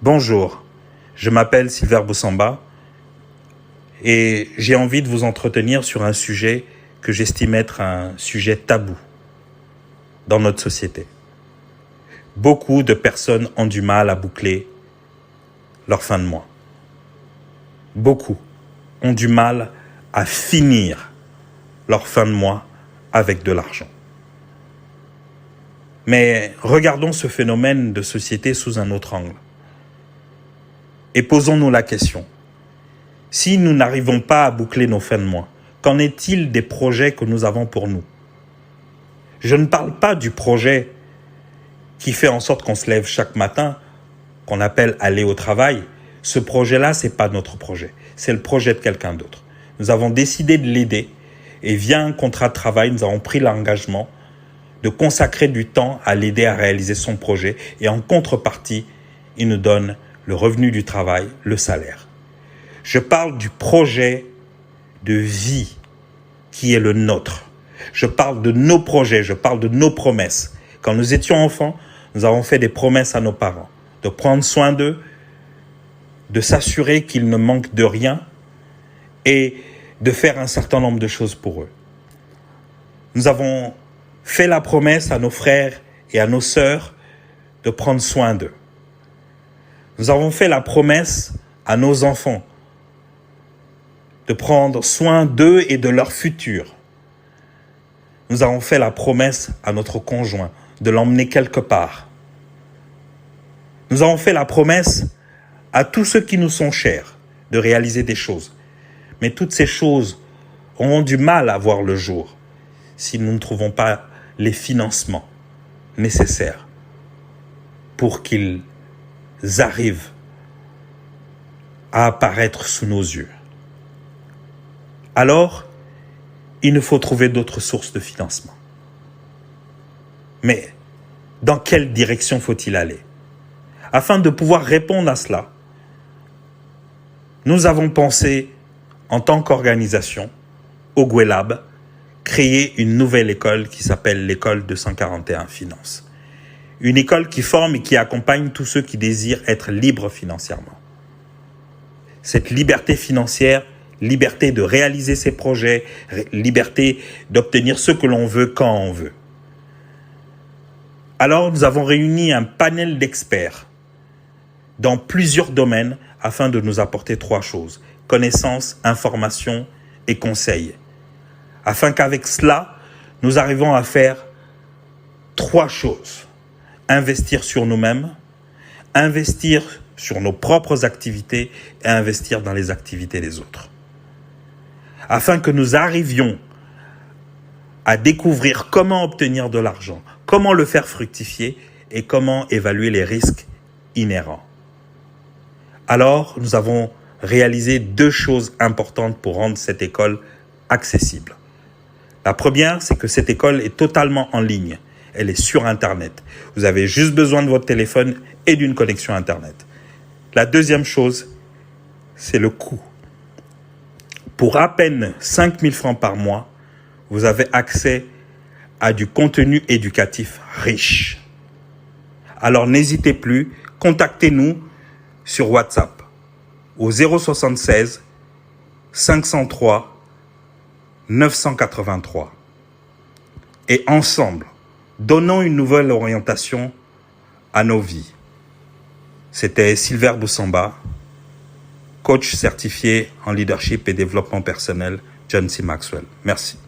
Bonjour, je m'appelle Silver Boussamba et j'ai envie de vous entretenir sur un sujet que j'estime être un sujet tabou dans notre société. Beaucoup de personnes ont du mal à boucler leur fin de mois. Beaucoup ont du mal à finir leur fin de mois avec de l'argent. Mais regardons ce phénomène de société sous un autre angle. Et posons-nous la question. Si nous n'arrivons pas à boucler nos fins de mois, qu'en est-il des projets que nous avons pour nous? Je ne parle pas du projet qui fait en sorte qu'on se lève chaque matin, qu'on appelle aller au travail. Ce projet-là, ce n'est pas notre projet. C'est le projet de quelqu'un d'autre. Nous avons décidé de l'aider et via un contrat de travail, nous avons pris l'engagement de consacrer du temps à l'aider à réaliser son projet et en contrepartie, il nous donne le revenu du travail, le salaire. Je parle du projet de vie qui est le nôtre. Je parle de nos projets, je parle de nos promesses. Quand nous étions enfants, nous avons fait des promesses à nos parents, de prendre soin d'eux, de s'assurer qu'ils ne manquent de rien et de faire un certain nombre de choses pour eux. Nous avons fait la promesse à nos frères et à nos sœurs de prendre soin d'eux. Nous avons fait la promesse à nos enfants de prendre soin d'eux et de leur futur. Nous avons fait la promesse à notre conjoint de l'emmener quelque part. Nous avons fait la promesse à tous ceux qui nous sont chers de réaliser des choses. Mais toutes ces choses auront du mal à voir le jour si nous ne trouvons pas les financements nécessaires pour qu'ils arrivent à apparaître sous nos yeux. Alors, il nous faut trouver d'autres sources de financement. Mais dans quelle direction faut-il aller? Afin de pouvoir répondre à cela, nous avons pensé, en tant qu'organisation, au Gwelab, créer une nouvelle école qui s'appelle l'école 241 Finance. Une école qui forme et qui accompagne tous ceux qui désirent être libres financièrement. Cette liberté financière, liberté de réaliser ses projets, liberté d'obtenir ce que l'on veut quand on veut. Alors, nous avons réuni un panel d'experts dans plusieurs domaines afin de nous apporter 3 choses. Connaissances, informations et conseils. Afin qu'avec cela, nous arrivons à faire 3 choses. Investir sur nous-mêmes, investir sur nos propres activités et investir dans les activités des autres. Afin que nous arrivions à découvrir comment obtenir de l'argent, comment le faire fructifier et comment évaluer les risques inhérents. Alors, nous avons réalisé 2 choses importantes pour rendre cette école accessible. La première, c'est que cette école est totalement en ligne. Elle est sur Internet. Vous avez juste besoin de votre téléphone et d'une connexion Internet. La deuxième chose, c'est le coût. Pour à peine 5 000 francs par mois, vous avez accès à du contenu éducatif riche. Alors n'hésitez plus, contactez-nous sur WhatsApp au 076 503 983. Et ensemble, donnons une nouvelle orientation à nos vies. C'était Silver Boussamba, coach certifié en leadership et développement personnel, John C. Maxwell. Merci.